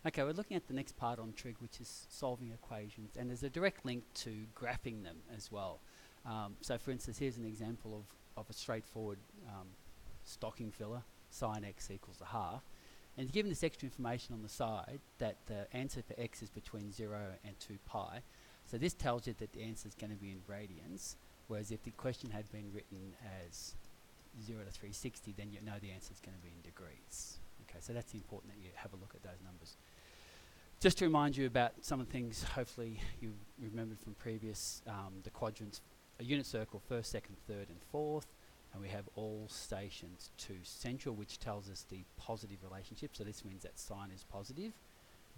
Okay, we're looking at the next part on trig, which is solving equations, and there's a direct link to graphing them as well. So for instance, here's an example of a straightforward stocking filler, sine x equals a half. And given this extra information on the side, that the answer for x is between 0 and 2 pi, so this tells you that the answer is going to be in radians, whereas if the question had been written as 0 to 360, then you know the answer is going to be in degrees. Okay, so that's important that you have a look at those numbers. Just to remind you about some of the things hopefully you remembered from previous, the quadrants, a unit circle, first, second, third and fourth, and we have all stations to central, which tells us the positive relationship, so this means that sine is positive,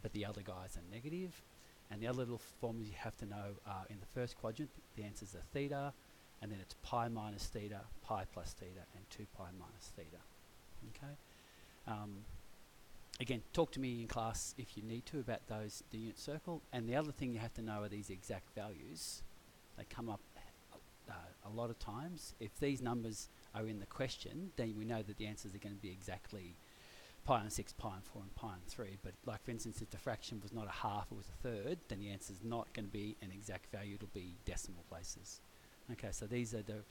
but the other guys are negative. And the other little formulas you have to know are in the first quadrant, the answers are theta, and then it's pi minus theta, pi plus theta, and 2 pi minus theta. Okay. Again, talk to me in class if you need to about those, the unit circle. And the other thing you have to know are these exact values. They come up a lot of times. If these numbers are in the question, then we know that the answers are going to be exactly pi on 6, pi on 4, and pi on 3. But like for instance, if the fraction was not a half, it was a third, then the answer is not going to be an exact value, it'll be decimal places. Okay, so these are the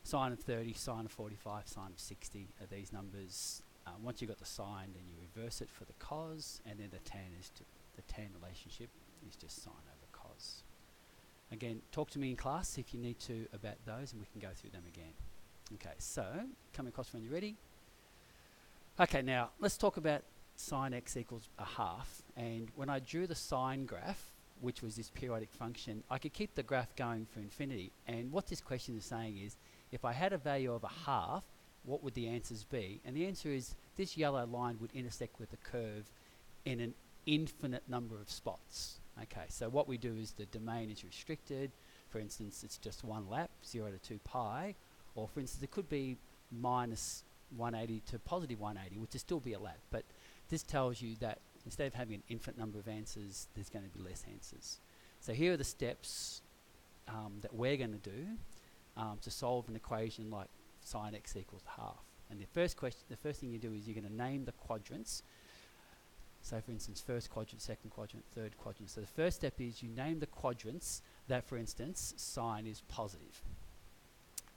sine of 30, sine of 45, sine of 60 are these numbers. Once you've got the sine, then you reverse it for the cos, and then the tan is the tan relationship is just sine over cos. Again, talk to me in class if you need to about those, and we can go through them again. Okay, so coming across when you're ready. Okay, now let's talk about sine x equals a half. And when I drew the sine graph, which was this periodic function, I could keep the graph going for infinity. And what this question is saying is, if I had a value of a half, what would the answers be? And the answer is this yellow line would intersect with the curve in an infinite number of spots. Okay, so what we do is the domain is restricted. For instance, it's just one lap, 0 to 2 pi. Or for instance, it could be minus 180 to positive 180, which would still be a lap. But this tells you that instead of having an infinite number of answers, there's going to be less answers. So here are the steps that we're going to do to solve an equation like sine x equals half. And the first thing you do is you're going to name the quadrants. So for instance, first quadrant, second quadrant, third quadrant. So the first step is you name the quadrants that, for instance, sine is positive.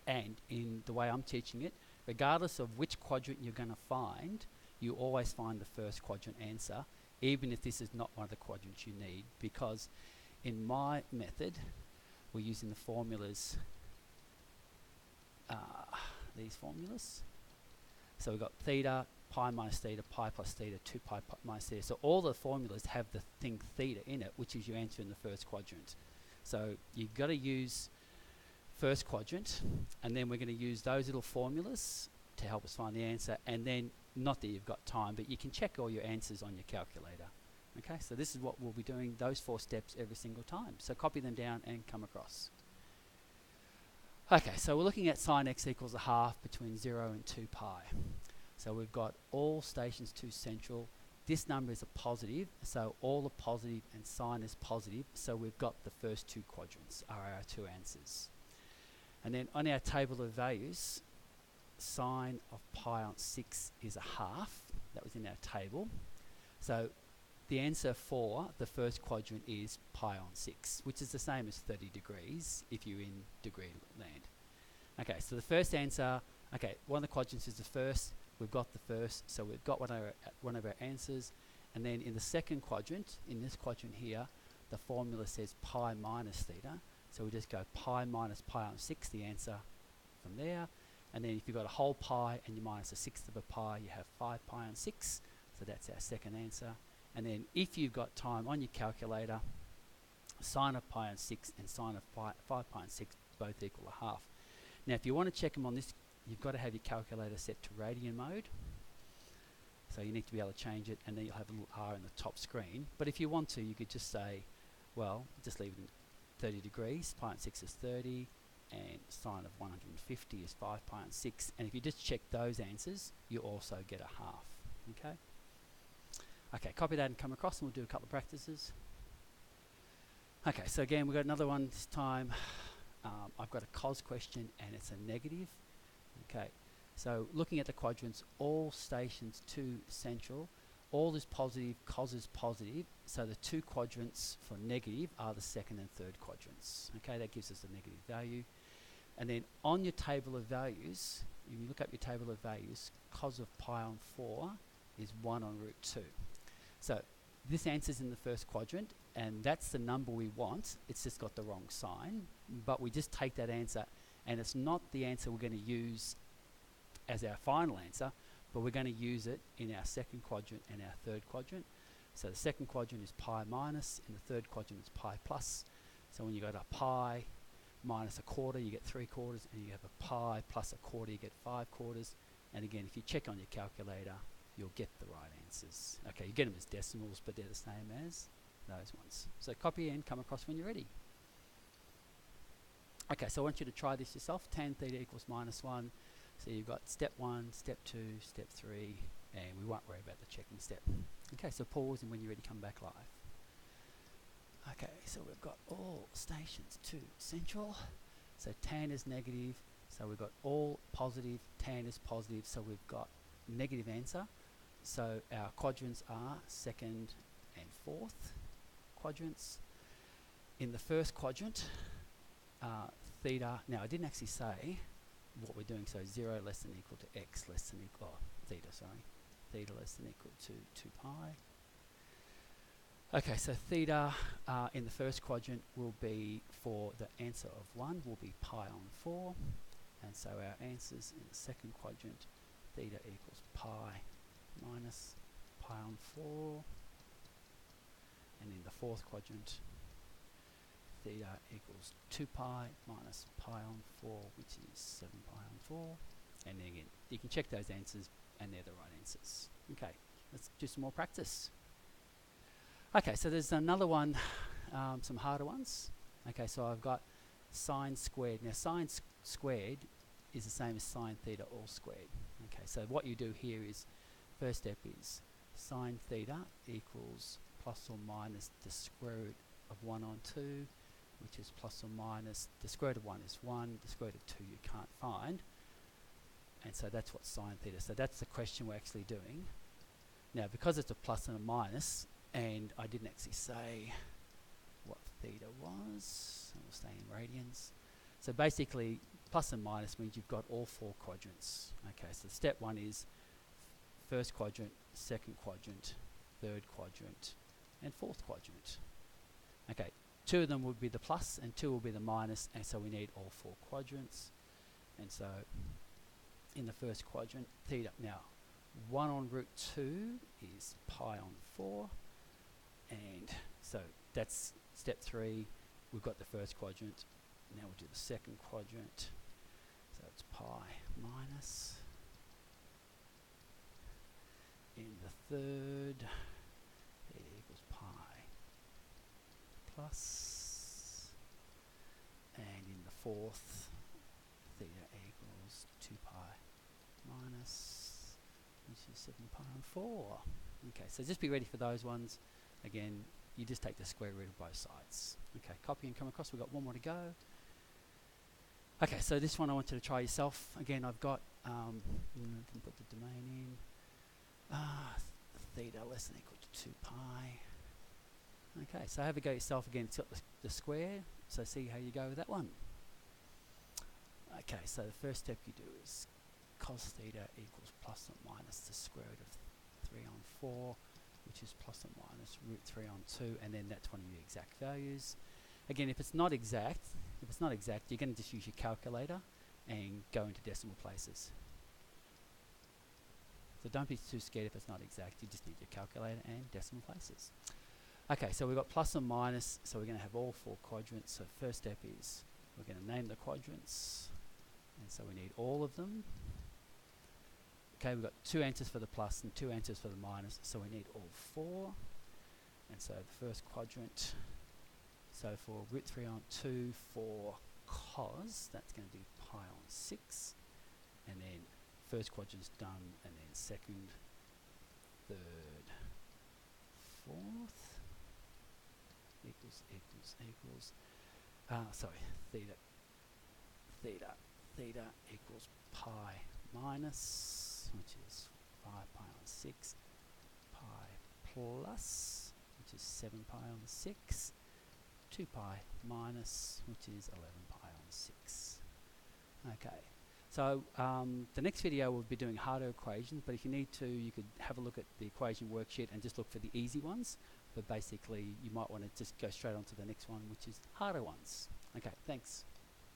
And in the way I'm teaching it, regardless of which quadrant you're going to find, you always find the first quadrant answer, even if this is not one of the quadrants you need, because in my method, we're using the formulas, these formulas. So we've got theta, pi minus theta, pi plus theta, 2 pi minus theta. So all the formulas have the thing theta in it, which is your answer in the first quadrant. So you've got to use first quadrant, and then we're going to use those little formulas to help us find the answer. And then, not that you've got time, but you can check all your answers on your calculator. Okay, so this is what we'll be doing, those 4 steps every single time. So copy them down and come across. Okay, so we're looking at sine x equals a half between 0 and 2 pi. So we've got all stations to central. This number is a positive, so all are positive and sine is positive. So we've got the first 2 quadrants are our 2 answers. And then on our table of values, sine of pi on 6 is a half. That was in our table. So the answer for the first quadrant is pi on 6, which is the same as 30 degrees if you're in degree land. Okay, so the first answer, okay, one of the quadrants is the first. We've got the first, so we've got one of our answers. And then in the second quadrant, in this quadrant here, the formula says pi minus theta. So we just go pi minus pi on 6, the answer from there. And then if you've got a whole pi and you minus a sixth of a pi, you have 5 pi on 6. So that's our second answer. And then if you've got time on your calculator, sine of pi on 6 and sine of 5 pi on 6 both equal a half. Now if you want to check them on this, you've got to have your calculator set to radian mode. So you need to be able to change it, and then you'll have a little R in the top screen. But if you want to, you could just say, well, just leave it in 30 degrees, pi on 6 is 30, and sine of 150 is 5 pi on 6. And if you just check those answers, you also get a half. Okay? Okay, copy that and come across, and we'll do a couple of practices. Okay, so again, we've got another one this time. I've got a cos question, and it's a negative. Okay, so looking at the quadrants, all stations to central, all is positive, cos is positive, so the two quadrants for negative are the second and third quadrants. Okay, that gives us a negative value. And then on your table of values, if you look up your table of values, cos of pi on 4 is 1 on root 2. So this answer's in the first quadrant, and that's the number we want. It's just got the wrong sign, but we just take that answer, and it's not the answer we're going to use as our final answer, but we're going to use it in our second quadrant and our third quadrant. So the second quadrant is pi minus, and the third quadrant is pi plus. So when you go to pi minus a quarter, you get 3/4, and you have a pi plus a quarter, you get 5/4. And again, if you check on your calculator, you'll get the right answers. Okay, you get them as decimals, but they're the same as those ones. So copy and come across when you're ready. Okay, so I want you to try this yourself. Tan theta equals -1. So you've got step 1, step 2, step 3, and we won't worry about the checking step. Okay, so pause, and when you're ready, come back live. Okay, so we've got all stations to central. So tan is negative, so we've got all positive, tan is positive, so we've got negative answer. So our quadrants are second and fourth quadrants. In the first quadrant, theta, now I didn't actually say what we're doing, so 0 less than equal to x less than equal, theta less than equal to 2 pi. Okay, so theta in the first quadrant will be, for the answer of 1, will be pi on 4. And so our answers in the second quadrant, theta equals pi minus pi on 4. And in the fourth quadrant, theta equals 2 pi minus pi on 4, which is 7 pi on 4. And then again, you can check those answers, and they're the right answers. Okay, let's do some more practice. Okay, so there's another one, some harder ones. Okay, so I've got sine squared. Now sine squared is the same as sine theta all squared. Okay, so what you do here is, first step is sine theta equals plus or minus the square root of 1 on 2, which is plus or minus, the square root of 1 is 1, the square root of 2 you can't find. And so that's what sine theta, so that's the question we're actually doing. Now because it's a plus and a minus, and I didn't actually say what theta was, so we'll stay in radians. So basically, plus and minus means you've got all 4 quadrants. Okay, so step 1 is first quadrant, second quadrant, third quadrant, and fourth quadrant. Okay, 2 of them would be the plus, and 2 will be the minus, and so we need all 4 quadrants. And so, in the first quadrant, theta, now 1 on root 2 is pi on 4. And so that's step 3. We've got the first quadrant. Now we'll do the second quadrant. So it's pi minus. In the third, theta equals pi plus. And in the fourth, theta equals 2 pi minus, which is 7 pi on 4. Okay, so just be ready for those ones. Again, you just take the square root of both sides. Okay, copy and come across. We've got one more to go. Okay, so this one I want you to try yourself. Again, I've got, you can put the domain in. Theta less than equal to 2 pi. Okay, so have a go yourself again. It's got the square, so see how you go with that one. Okay, so the first step you do is cos theta equals plus or minus the square root of 3 on 4, which is plus or minus root 3 on 2, and then that's one of your exact values. Again, if it's not exact, you're going to just use your calculator and go into decimal places. So don't be too scared if it's not exact, you just need your calculator and decimal places. Okay, so we've got plus or minus, so we're going to have all 4 quadrants. So first step is we're going to name the quadrants, and so we need all of them. Okay, we've got 2 answers for the plus and 2 answers for the minus, so we need all 4. And so the first quadrant, so for root 3 on 2 for cos, that's going to be pi on 6. And then first quadrant's done, and then second, third, fourth, equals. Theta equals pi minus, which is 5 pi on 6, pi plus, which is 7 pi on 6, 2 pi minus, which is 11 pi on 6. Okay, so the next video we'll be doing harder equations, but if you need to, you could have a look at the equation worksheet and just look for the easy ones. But basically, you might want to just go straight on to the next one, which is harder ones. Okay, thanks.